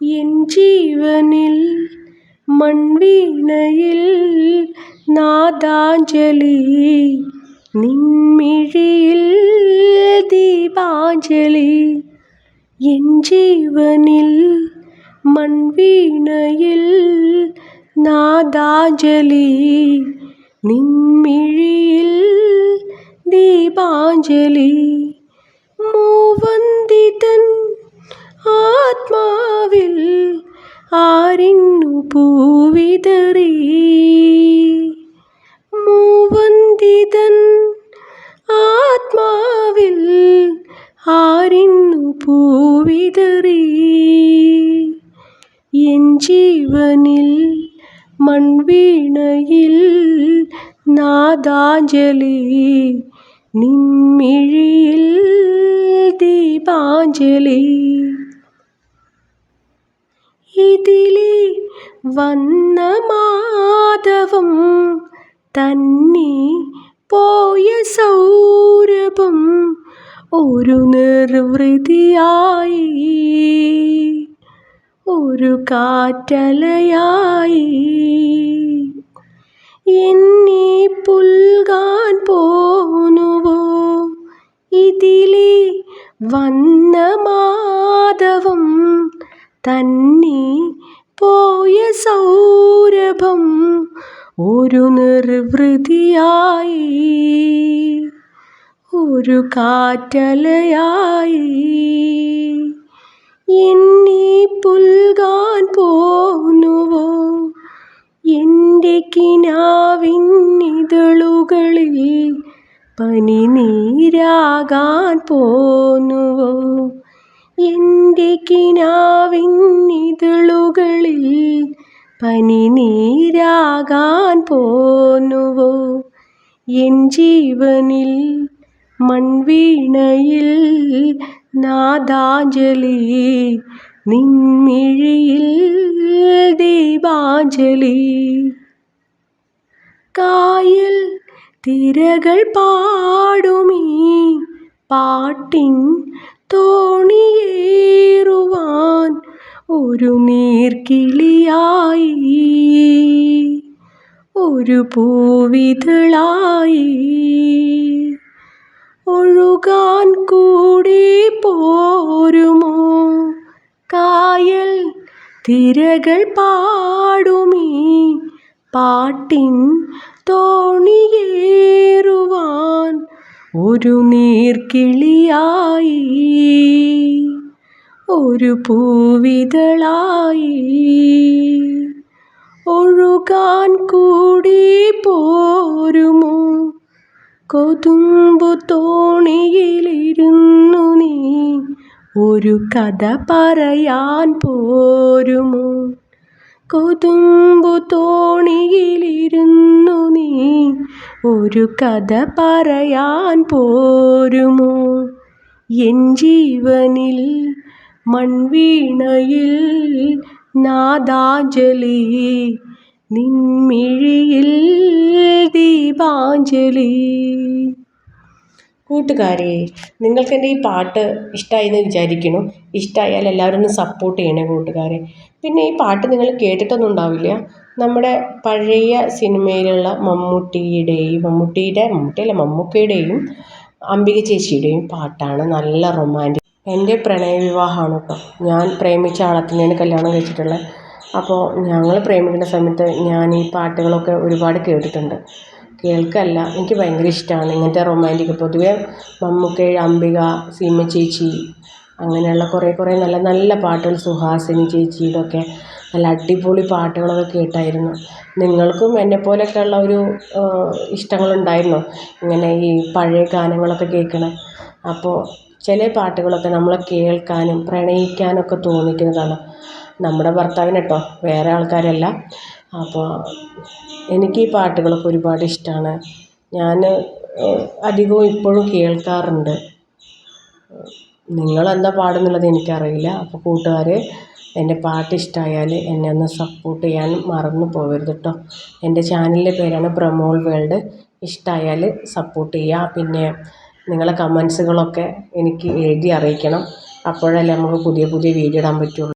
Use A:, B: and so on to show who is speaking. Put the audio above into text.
A: N ജീവനിൽ മൺവീണയിൽ നാദാഞ്ജലി, നിൻമിഴിയിൽ Deepanjali. N ജീവനിൽ മൺവീണയിൽ നാദാഞ്ജലി, നിൻമിഴിയിൽ ദീപാഞ്ജലി. മൂവന്തിതൻ ആത്മാവിൽ ആരിന്നു പൂവിതറി, മൂവന്തിതൻ ആത്മാവിൽ ആരിന്നു പൂവിതറി. എൻ ജീവനിൽ മൺവീണയിൽ നാദാഞ്ജലി, നിൻമിഴിയിൽ ദീപാഞ്ജലി. ഇതിലേ വന്ന മാധവം തന്നെ പോയ സൗരഭം ഒരു നിർവൃതിയായി, ഒരു കാറ്റലയായി. എന്നെ പുൽകാൻ പോന്നുവോ ഇതിലേ വന്ന മാധവം തന്നെ പോയ സൗരഭം ഒരു നിർവൃതിയായി, ഒരു കാറ്റലയായി. എന്നെ പുൽകാൻ പോന്നുവോ എൻ്റെ കിനാവിന്നിതളുകളിൽ പനിനീരാകാൻ പോന്നുവോ, എൻ്റെ കിനാവിന്നിതളുകളിൽ പനിനീരാകാൻ പോന്നുവോ. എൻ ജീവനിൽ മൺവീണയിൽ നാദാഞ്ജലി, നിൻമിഴിയിൽ ദീപാഞ്ജലി. കായൽ തിരകൾ പാടുമീ പാട്ടിൻ തോണിയേറുവാൻ ഒരു നീർക്കിളിയായി, ഒരു പൂവിതളായി. ഒഴുകാൻ കൂടി പോരുമോ കായൽ തിരകൾ പാടുമീ പാട്ടിൻ തോണിയേറുവാൻ ഒരു നീർക്കിളിയായി, ഒരു പൂവിതളായി. ഒഴുകാൻ കൂടി പോരുമോ കൊതുമ്പു തോണിയിലിരുന്നു നീ ഒരു കഥ പറയാൻ പോരുമോ, കൊതുമ്പു തോണിയിലിരുന്നു നീ ഒരു കഥ പറയാൻ പോരുമോ. എൻ ജീവനിൽ മൺവീണയിൽ നാദാഞ്ജലി, നിൻമിഴിയിൽ ദീപാഞ്ജലി. കൂട്ടുകാരെ, നിങ്ങൾക്കെൻ്റെ ഈ പാട്ട് ഇഷ്ടമായി എന്ന് വിചാരിക്കുന്നു. ഇഷ്ടമായാൽ എല്ലാവരും ഒന്ന് സപ്പോർട്ട് ചെയ്യണേ കൂട്ടുകാരെ. പിന്നെ ഈ പാട്ട് നിങ്ങൾ കേട്ടിട്ടൊന്നും ഉണ്ടാവില്ല. നമ്മുടെ പഴയ സിനിമയിലുള്ള മമ്മൂക്കയുടെയും അംബിക ചേച്ചിയുടെയും പാട്ടാണ്. നല്ല റൊമാൻറ്റിക്. എൻ്റെ പ്രണയവിവാഹമാണ് കേട്ടോ. ഞാൻ പ്രേമിച്ച ആളെ തന്നെയാണ് കല്യാണം കഴിച്ചിട്ടുള്ളത്. അപ്പോൾ ഞങ്ങൾ പ്രേമിക്കുന്ന സമയത്ത് ഞാൻ ഈ പാട്ടുകളൊക്കെ ഒരുപാട് കേട്ടിട്ടുണ്ട്. കേൾക്കല്ല, എനിക്ക് ഭയങ്കര ഇഷ്ടമാണ് ഇങ്ങനത്തെ റൊമാൻറ്റിക്. പൊതുവേ മമ്മൂക്ക, അംബിക, സീമ ചേച്ചി അങ്ങനെയുള്ള കുറേ നല്ല നല്ല പാട്ടുകൾ, സുഹാസിനി ചേച്ചിയുടെ ഒക്കെ നല്ല അടിപൊളി പാട്ടുകളൊക്കെ കേട്ടായിരുന്നു. നിങ്ങൾക്കും എന്നെപ്പോലെയൊക്കെ ഉള്ള ഒരു ഇഷ്ടങ്ങളുണ്ടായിരുന്നോ ഇങ്ങനെ ഈ പഴയ ഗാനങ്ങളൊക്കെ കേൾക്കണേ? അപ്പോൾ ചില പാട്ടുകളൊക്കെ നമ്മളെ കേൾക്കാനും പ്രണയിക്കാനൊക്കെ തോന്നിക്കുന്നതാണ്. നമ്മുടെ ഭർത്താവിന് കേട്ടോ, വേറെ ആൾക്കാരല്ല. അപ്പോൾ എനിക്ക് ഈ പാട്ടുകളൊക്കെ ഒരുപാട് ഇഷ്ടമാണ്. ഞാൻ അധികവും ഇപ്പോഴും കേൾക്കാറുണ്ട്. നിങ്ങളെന്താ പാടുന്നുള്ളത് എനിക്കറിയില്ല. അപ്പോൾ കൂട്ടുകാർ, എൻ്റെ പാട്ട് ഇഷ്ടമായാൽ എന്നെ ഒന്ന് സപ്പോർട്ട് ചെയ്യാൻ മറന്നു പോകരുത് കേട്ടോ. എൻ്റെ ചാനലിൻ്റെ പേരാണ് പ്രമോൾ വേൾഡ്. ഇഷ്ടമായാൽ സപ്പോർട്ട് ചെയ്യുക. പിന്നെ നിങ്ങളെ കമൻസുകളൊക്കെ എനിക്ക് എഴുതി അറിയിക്കണം. അപ്പോഴല്ലേ നമുക്ക് പുതിയ വീഡിയോ ഇടാൻ പറ്റുള്ളൂ.